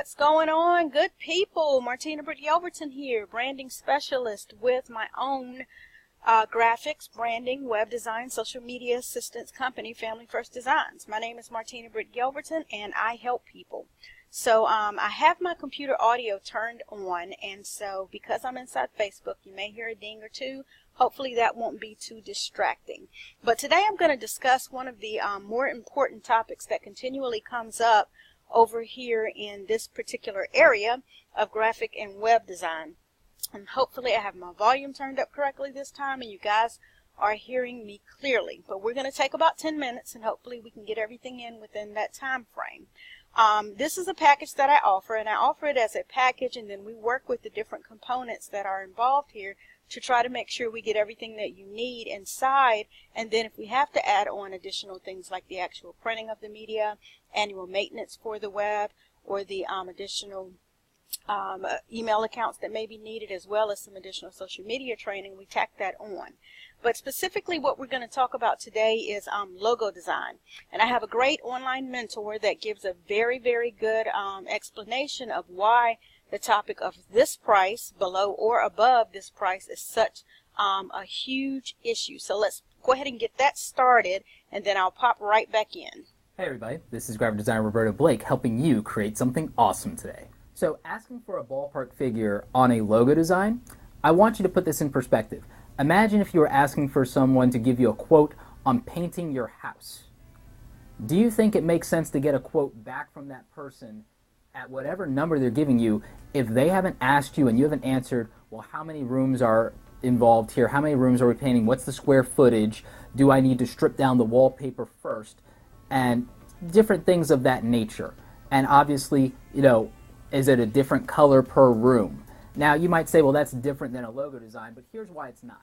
What's going on, good people? Martina Britt Yelverton here, branding specialist with my own graphics, branding, web design, social media assistance company, Family First Designs. My name is Martina Britt Yelverton, and I help people. So I have my computer audio turned on, and so because I'm inside Facebook, you may hear a ding or two. Hopefully that won't be too distracting. But today I'm going to discuss one of the more important topics that continually comes up over here in this particular area of graphic and web design. And hopefully I have my volume turned up correctly this time and you guys are hearing me clearly. But we're going to take about 10 minutes and hopefully we can get everything in within that time frame. This is a package that I offer, and I offer it as a package, and then we work with the different components that are involved here to try to make sure we get everything that you need inside. And then if we have to add on additional things like the actual printing of the media, annual maintenance for the web, or the additional email accounts that may be needed, as well as some additional social media training, we tack that on. But specifically what we're going to talk about today is logo design. And I have a great online mentor that gives a very, very good explanation of why the topic of this price, below or above this price, is such a huge issue. So let's go ahead and get that started, and then I'll pop right back in. Hey everybody, this is graphic designer Roberto Blake helping you create something awesome today. So asking for a ballpark figure on a logo design, I want you to put this in perspective. Imagine if you were asking for someone to give you a quote on painting your house. Do you think it makes sense to get a quote back from that person at whatever number they're giving you if they haven't asked you and you haven't answered, well, how many rooms are involved here? How many rooms are we painting? What's the square footage? Do I need to strip down the wallpaper first? And different things of that nature. And obviously, is it a different color per room? Now, you might say, well, that's different than a logo design, but here's why it's not.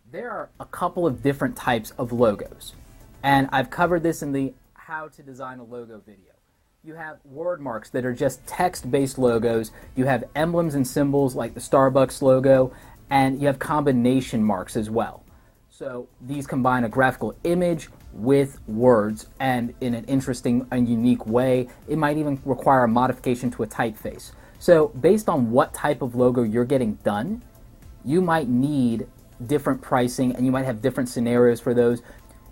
There are a couple of different types of logos, and I've covered this in the How to Design a Logo video. You have word marks that are just text-based logos. You have emblems and symbols like the Starbucks logo, and you have combination marks as well. So these combine a graphical image with words, and in an interesting and unique way. It might even require a modification to a typeface. So based on what type of logo you're getting done, you might need different pricing, and you might have different scenarios for those.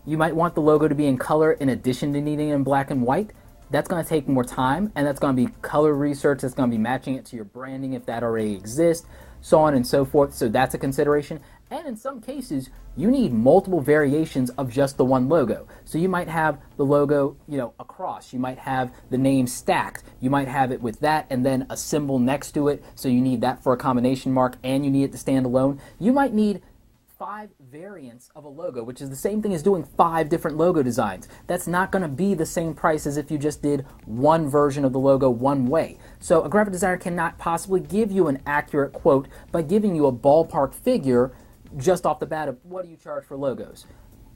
You might want the logo to be in color in addition to needing it in black and white. That's going to take more time, and that's going to be color research. That's going to be matching it to your branding if that already exists, so on and so forth. So that's a consideration. And in some cases, you need multiple variations of just the one logo. So you might have the logo, across. You might have the name stacked. You might have it with that and then a symbol next to it. So you need that for a combination mark, and you need it to stand alone. You might need 5 variants of a logo, which is the same thing as doing 5 different logo designs. That's not going to be the same price as if you just did one version of the logo one way. So a graphic designer cannot possibly give you an accurate quote by giving you a ballpark figure just off the bat of what do you charge for logos.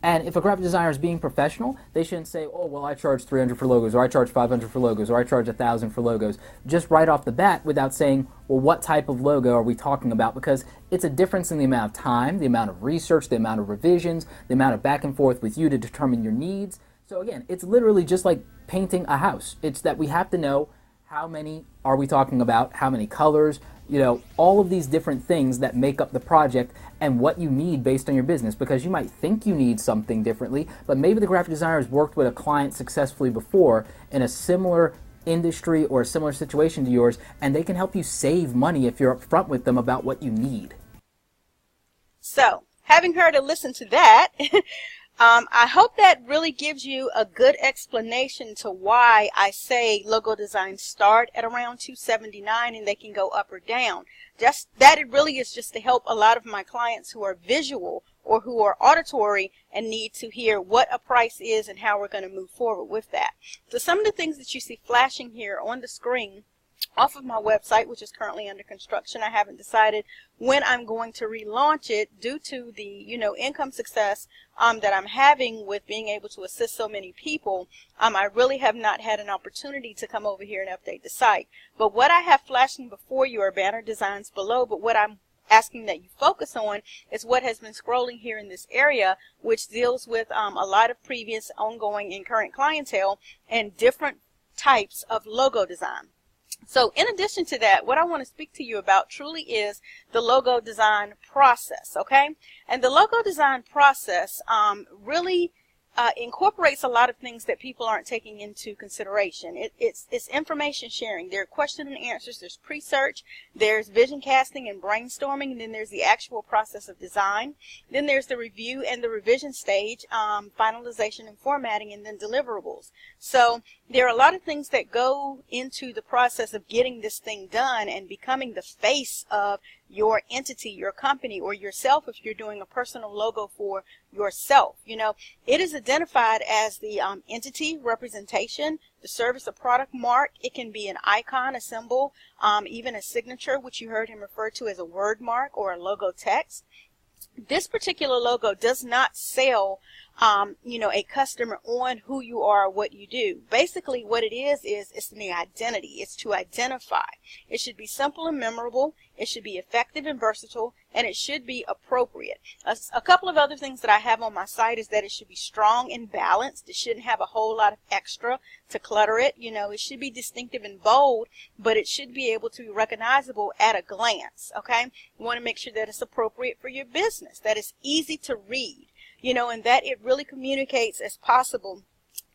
And if a graphic designer is being professional, they shouldn't say, oh, well, I charge $300 for logos, or I charge $500 for logos, or I charge $1,000 for logos, just right off the bat without saying, well, what type of logo are we talking about? Because it's a difference in the amount of time, the amount of research, the amount of revisions, the amount of back and forth with you to determine your needs. So again, it's literally just like painting a house. It's that we have to know how many are we talking about, how many colors, all of these different things that make up the project and what you need based on your business, because you might think you need something differently, but maybe the graphic designer has worked with a client successfully before in a similar industry or a similar situation to yours, and they can help you save money if you're upfront with them about what you need. So, having heard a listen to that, I hope that really gives you a good explanation to why I say logo designs start at around $279 and they can go up or down. Just that it really is just to help a lot of my clients who are visual or who are auditory and need to hear what a price is and how we're going to move forward with that. So some of the things that you see flashing here on the screen off of my website, which is currently under construction. I haven't decided when I'm going to relaunch it due to the, income success that I'm having with being able to assist so many people. I really have not had an opportunity to come over here and update the site. But what I have flashing before you are banner designs below, but what I'm asking that you focus on is what has been scrolling here in this area, which deals with a lot of previous, ongoing, and current clientele and different types of logo design. So in addition to that, what I want to speak to you about truly is the logo design process, okay? And the logo design process really incorporates a lot of things that people aren't taking into consideration. It's information sharing. There are question and answers. There's pre-search. There's vision casting and brainstorming. And then there's the actual process of design. Then there's the review and the revision stage, finalization and formatting, and then deliverables. So there are a lot of things that go into the process of getting this thing done and becoming the face of your entity, your company, or yourself if you're doing a personal logo for yourself. You know, it is identified as the entity representation, the service or product mark. It can be an icon, a symbol, even a signature, which you heard him refer to as a word mark or a logo text. This particular logo does not sell a customer on who you are or what you do. Basically what it is it's the identity. It's to identify. It should be simple and memorable. It should be effective and versatile, and it should be appropriate. A couple of other things that I have on my site is that it should be strong and balanced. It shouldn't have a whole lot of extra to clutter it. You know, it should be distinctive and bold, but it should be able to be recognizable at a glance, okay? You want to make sure that it's appropriate for your business, that it's easy to read, you know, and that it really communicates as possible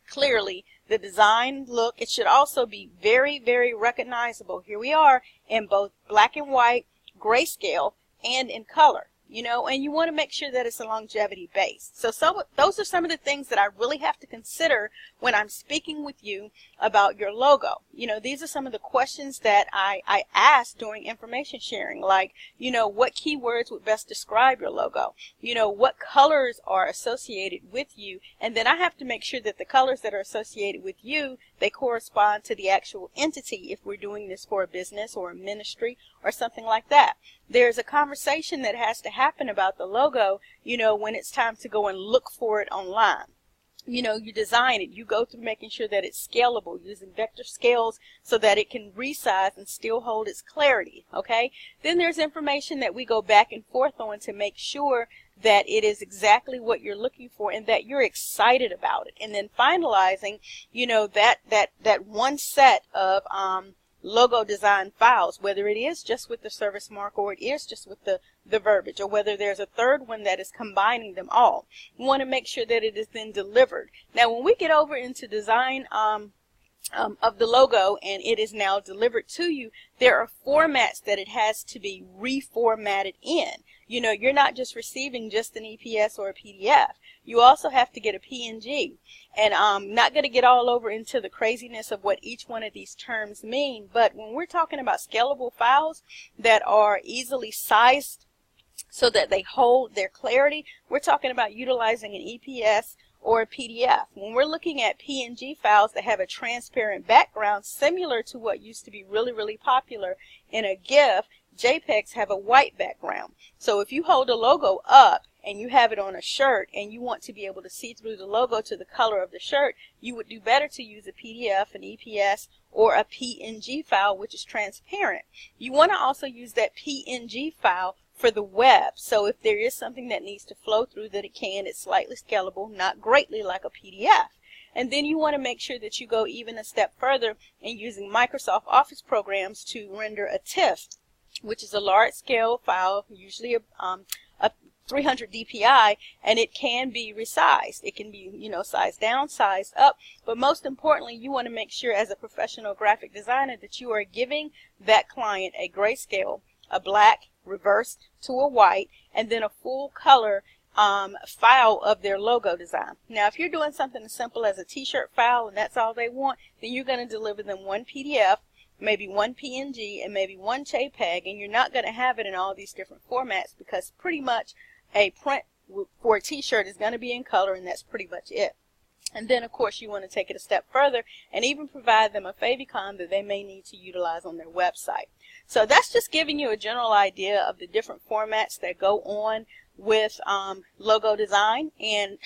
clearly the design look. It should also be very, very recognizable. Here we are in both black and white, grayscale, and in color. You know, and you want to make sure that it's a longevity base. So those are some of the things that I really have to consider when I'm speaking with you about your logo. You know, these are some of the questions that I ask during information sharing, like, you know, what keywords would best describe your logo? You know, what colors are associated with you? And then I have to make sure that the colors that are associated with you, they correspond to the actual entity if we're doing this for a business or a ministry or something like that. There's a conversation that has to happen about the logo, you know, when it's time to go and look for it online. You know, you design it, you go through making sure that it's scalable, using vector scales so that it can resize and still hold its clarity, okay? Then there's information that we go back and forth on to make sure that it is exactly what you're looking for and that you're excited about it. And then finalizing, you know, that one set of logo design files, whether it is just with the service mark or it is just with the verbiage, or whether there's a third one that is combining them all. You want to make sure that it is then delivered. Now when we get over into design of the logo and it is now delivered to you, there are formats that it has to be reformatted in. You know, you're not just receiving just an EPS or a PDF. You also have to get a PNG. And I'm not going to get all over into the craziness of what each one of these terms mean, but when we're talking about scalable files that are easily sized so that they hold their clarity, we're talking about utilizing an EPS or a PDF. When we're looking at PNG files that have a transparent background similar to what used to be really, really popular in a GIF, JPEGs have a white background. So if you hold a logo up and you have it on a shirt and you want to be able to see through the logo to the color of the shirt, you would do better to use a PDF, an EPS, or a PNG file, which is transparent. You want to also use that PNG file for the web. So if there is something that needs to flow through, that it can, it's slightly scalable, not greatly like a PDF. And then you want to make sure that you go even a step further in using Microsoft Office programs to render a TIFF, which is a large scale file, usually a 300 dpi, and it can be resized. It can be, you know, sized down, sized up, but most importantly, you want to make sure as a professional graphic designer that you are giving that client a grayscale, a black reversed to a white, and then a full color file of their logo design. Now, if you're doing something as simple as a t-shirt file and that's all they want, then you're going to deliver them one PDF, maybe one PNG, and maybe one JPEG, and you're not going to have it in all these different formats because pretty much a print for a t-shirt is going to be in color, and that's pretty much it. And then, of course, you want to take it a step further and even provide them a favicon that they may need to utilize on their website. So that's just giving you a general idea of the different formats that go on with logo design, and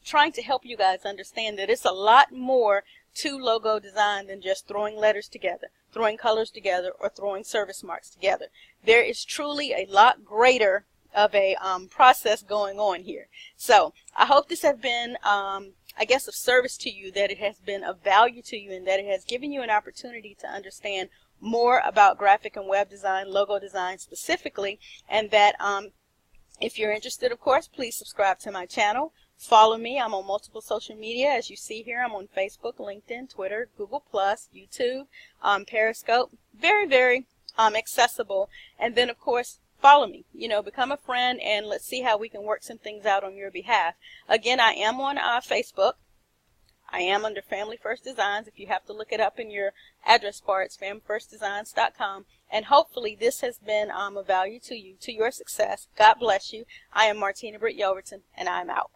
trying to help you guys understand that it's a lot more to logo design than just throwing letters together, throwing colors together, or throwing service marks together. There is truly a lot greater of a process going on here. So I hope this has been I guess of service to you, that it has been of value to you, and that it has given you an opportunity to understand more about graphic and web design, logo design specifically, and that if you're interested, of course, please subscribe to my channel. Follow me. I'm on multiple social media. As you see here, I'm on Facebook, LinkedIn, Twitter, Google+, YouTube, Periscope. Very, very accessible. And then, of course, follow me. Become a friend, and let's see how we can work some things out on your behalf. Again, I am on Facebook. I am under Family First Designs. If you have to look it up in your address bar, it's familyfirstdesigns.com. And hopefully this has been of value to you, to your success. God bless you. I am Martina Britt Yelverton, and I'm out.